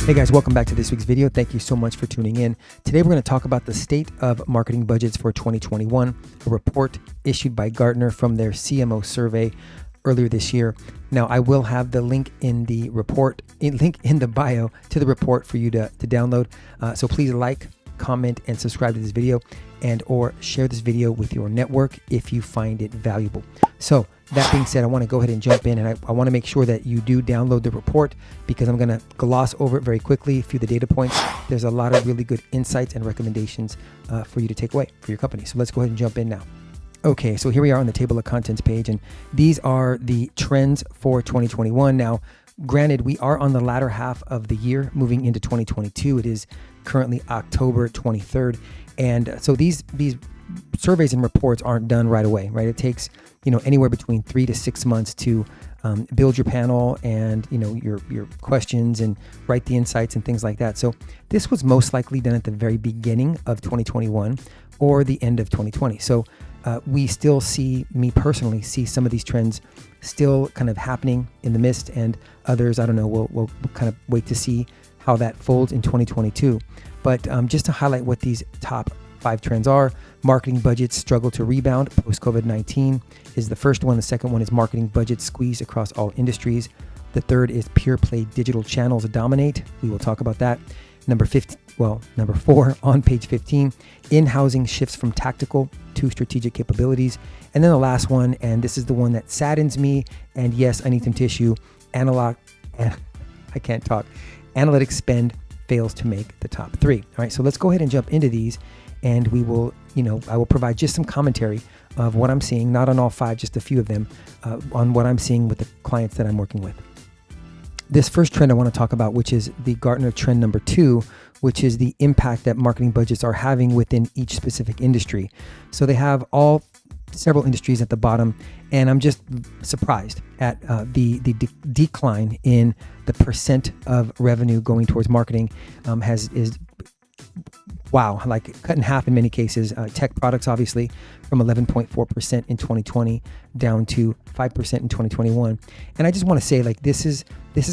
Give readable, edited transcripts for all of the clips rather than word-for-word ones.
Hey guys, welcome back to this week's video. Thank you so much for tuning in. Today we're going to talk about the state of marketing budgets for 2021, a report issued by Gartner from their CMO survey earlier this year. Now, I will have the link in the report, link in the bio to the report for you to download. So please like, comment, and subscribe to this video, and or share this video with your network if you find it valuable. So that being said, I want to go ahead and jump in, and I want to make sure that you do download the report because I'm going to gloss over it very quickly, a few of the data points. There's a lot of really good insights and recommendations for you to take away for your company. So let's go ahead and jump in now. Okay, so here we are on the table of contents page, and these are the trends for 2021. Now, granted, we are on the latter half of the year moving into 2022. It is currently October 23rd. And so these surveys and reports aren't done right away, right? It takes, anywhere between 3 to 6 months to build your panel and, your questions and write the insights and things like that. So this was most likely done at the very beginning of 2021 or the end of 2020. So we still me personally see some of these trends still kind of happening in the midst, and others, I don't know, we'll kind of wait to see how that folds in 2022. But just to highlight what these top 5 trends are: marketing budgets struggle to rebound post-COVID-19 is the first one. The second one is marketing budgets squeeze across all industries. The third is pure play digital channels dominate. We will talk about that. Number 4 on page 15, in-housing shifts from tactical to strategic capabilities. And then the last one, and this is the one that saddens me, and yes, I need some tissue, analytics spend fails to make the top 3. All right, so let's go ahead and jump into these, and we will, I will provide just some commentary of what I'm seeing, not on all 5, just a few of them, on what I'm seeing with the clients that I'm working with. This first trend I want to talk about, which is the Gartner Trend number 2, which is the impact that marketing budgets are having within each specific industry. So they have several industries at the bottom, and I'm just surprised at the decline in the percent of revenue going towards marketing is like cut in half in many cases. Tech products, obviously, from 11.4% in 2020 down to 5% in 2021. And I just want to say, like, this is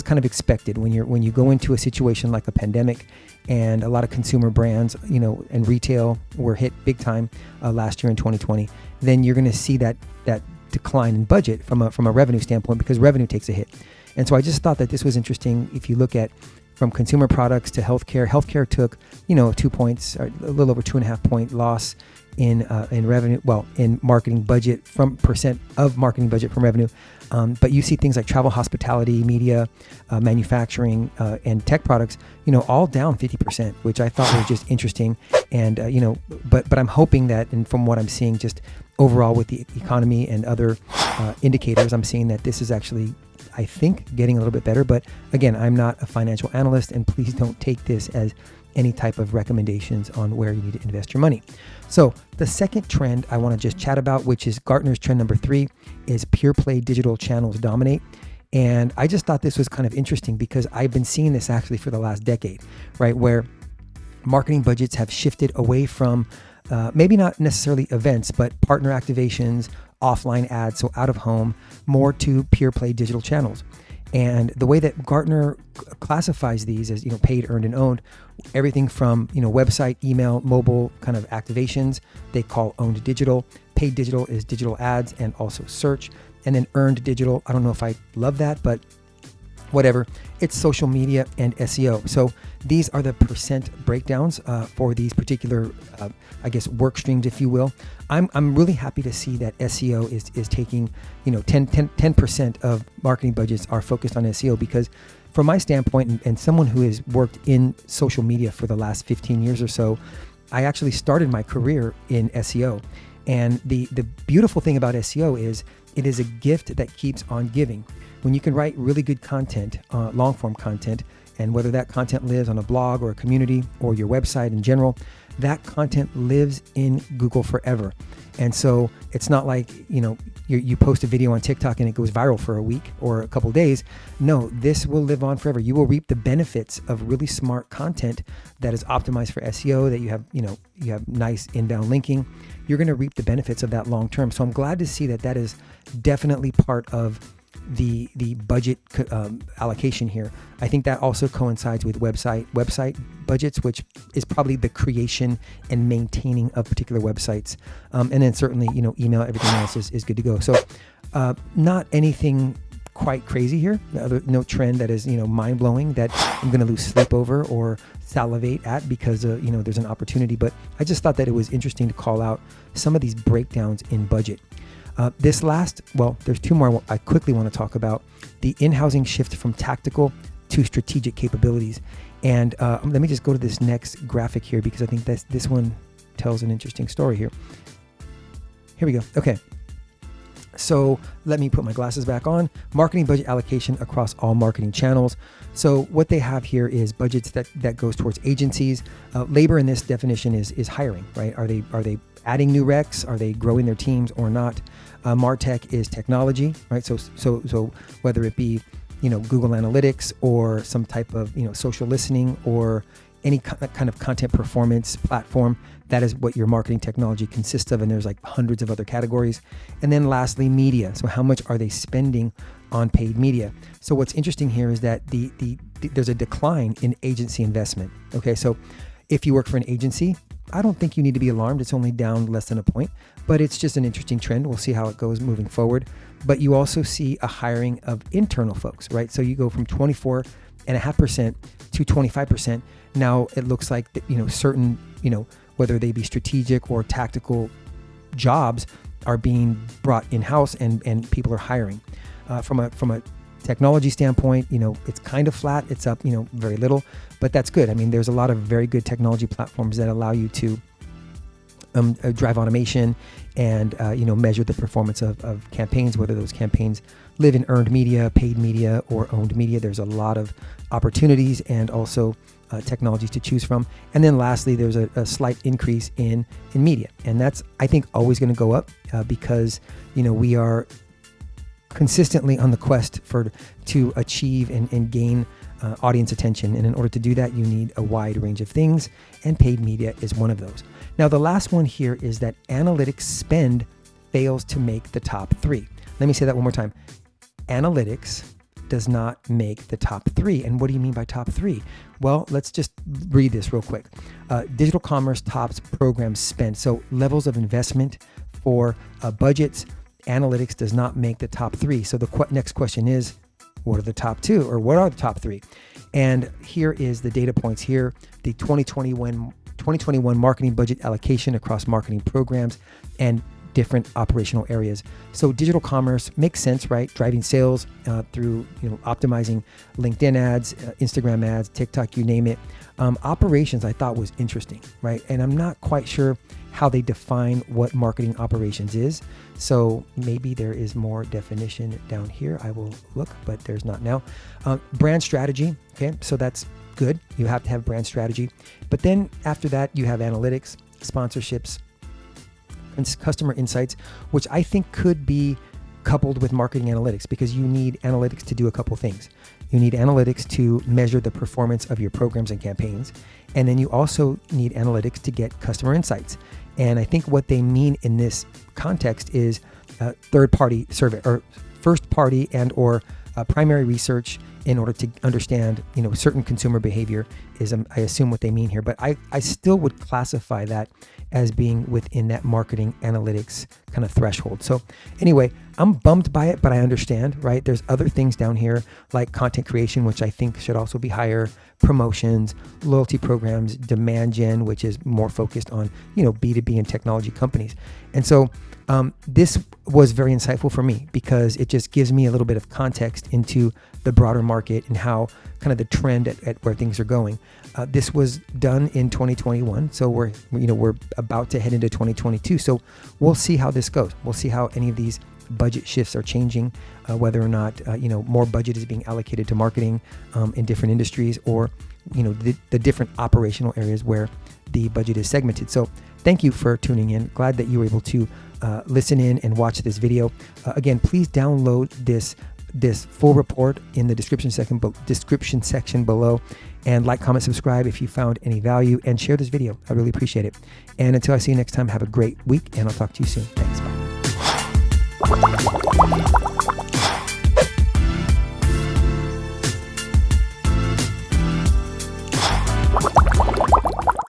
kind of expected when you go into a situation like a pandemic, and a lot of consumer brands, and retail were hit big time last year in 2020. Then you're going to see that decline in budget from a revenue standpoint, because revenue takes a hit. And so I just thought that this was interesting. If you look at from consumer products to healthcare took 2 points, or a little over 2.5 point loss in revenue, in marketing budget from percent of marketing budget from revenue. But you see things like travel, hospitality, media, manufacturing, and tech products, all down 50%, which I thought was just interesting. And, but I'm hoping that, and from what I'm seeing just overall with the economy and other indicators, I'm seeing that this is actually, I think, getting a little bit better. But again, I'm not a financial analyst, and please don't take this as any type of recommendations on where you need to invest your money. So the second trend I want to just chat about, which is Gartner's trend number 3, is pure play digital channels dominate. And I just thought this was kind of interesting because I've been seeing this actually for the last decade, right? Where marketing budgets have shifted away from maybe not necessarily events, but partner activations, offline ads, so out of home, more to pure play digital channels. And the way that Gartner classifies these as, paid, earned, and owned, everything from, website, email, mobile kind of activations, they call owned digital. Paid digital is digital ads and also search. And then earned digital, I don't know if I love that, but whatever, it's social media and SEO. So these are the percent breakdowns for these particular, work streams, if you will. I'm really happy to see that SEO is taking, 10% of marketing budgets are focused on SEO, because from my standpoint, and someone who has worked in social media for the last 15 years or so, I actually started my career in SEO. And the beautiful thing about SEO is it is a gift that keeps on giving. When you can write really good content, long form content, And whether that content lives on a blog or a community or your website in general, that content lives in Google forever. And so it's not like, you post a video on TikTok and it goes viral for a week or a couple days. No, this will live on forever. You will reap the benefits of really smart content that is optimized for SEO, that you have nice inbound linking. You're going to reap the benefits of that long term. So I'm glad to see that is definitely part of the budget allocation here. I think that also coincides with website budgets, which is probably the creation and maintaining of particular websites. And then certainly, email, everything else is good to go. So not anything quite crazy here. No trend that is, mind blowing that I'm going to lose sleep over or salivate at because, there's an opportunity. But I just thought that it was interesting to call out some of these breakdowns in budget. There's two more I quickly want to talk about. The in-housing shift from tactical to strategic capabilities. And let me just go to this next graphic here because I think this one tells an interesting story here. Here we go. Okay. So let me put my glasses back on. Marketing budget allocation across all marketing channels. So what they have here is budgets that goes towards agencies. Labor in this definition is hiring, right? Are they adding new recs? Are they growing their teams or not? MarTech is technology, right? So whether it be, Google Analytics or some type of, social listening or any kind of content performance platform, that is what your marketing technology consists of. And there's like hundreds of other categories. And then lastly, media. So how much are they spending on paid media? So what's interesting here is that there's a decline in agency investment. Okay, so if you work for an agency, I don't think you need to be alarmed. It's only down less than a point, but it's just an interesting trend. We'll see how it goes moving forward. But you also see a hiring of internal folks, right? So you go from 24.5% to 25%. Now it looks like, certain, whether they be strategic or tactical jobs are being brought in-house and people are hiring. From a technology standpoint, it's kind of flat. It's up, very little, but that's good. I mean, there's a lot of very good technology platforms that allow you to drive automation and, measure the performance of campaigns, whether those campaigns live in earned media, paid media, or owned media. There's a lot of opportunities and also technologies to choose from. And then lastly, there's a slight increase in media. And that's, I think, always going to go up because, we are consistently on the quest to achieve and gain audience attention. And in order to do that, you need a wide range of things, and paid media is one of those. Now, the last one here is that analytics spend fails to make the top three. Let me say that one more time. Analytics does not make the top three. And what do you mean by top three? Well, let's just read this real quick. Digital commerce tops program spend. So levels of investment for budgets, analytics does not make the top three. So the next question is, what are the top two, or what are the top three? And here is the data points here. The 2021 marketing budget allocation across marketing programs and different operational areas. So digital commerce makes sense, right? Driving sales through optimizing LinkedIn ads, Instagram ads, TikTok, you name it. Operations I thought was interesting, right? And I'm not quite sure how they define what marketing operations is. So maybe there is more definition down here. I will look, but there's not now. Brand strategy. Okay, so that's good. You have to have brand strategy. But then after that, you have analytics, sponsorships, and customer insights, which I think could be coupled with marketing analytics, because you need analytics to do a couple things. You need analytics to measure the performance of your programs and campaigns. And then you also need analytics to get customer insights. And I think what they mean in this context is third-party survey or first-party and or primary research in order to understand, certain consumer behavior is, I assume, what they mean here. But I still would classify that as being within that marketing analytics kind of threshold. So anyway, I'm bummed by it, but I understand, right? There's other things down here like content creation, which I think should also be higher, promotions, loyalty programs, demand gen, which is more focused on, B2B and technology companies. And so this was very insightful for me because it just gives me a little bit of context into the broader market and how kind of the trend at where things are going. This was done in 2021, so we're about to head into 2022. So we'll see how this goes. We'll see how any of these budget shifts are changing, whether or not more budget is being allocated to marketing in different industries, or the different operational areas where the budget is segmented. So thank you for tuning in. Glad that you were able to listen in and watch this video. Again, please download this full report in the description section below, and like, comment, subscribe if you found any value, and share this video. I really appreciate it. And until I see you next time, have a great week, and I'll talk to you soon. Thanks. Bye.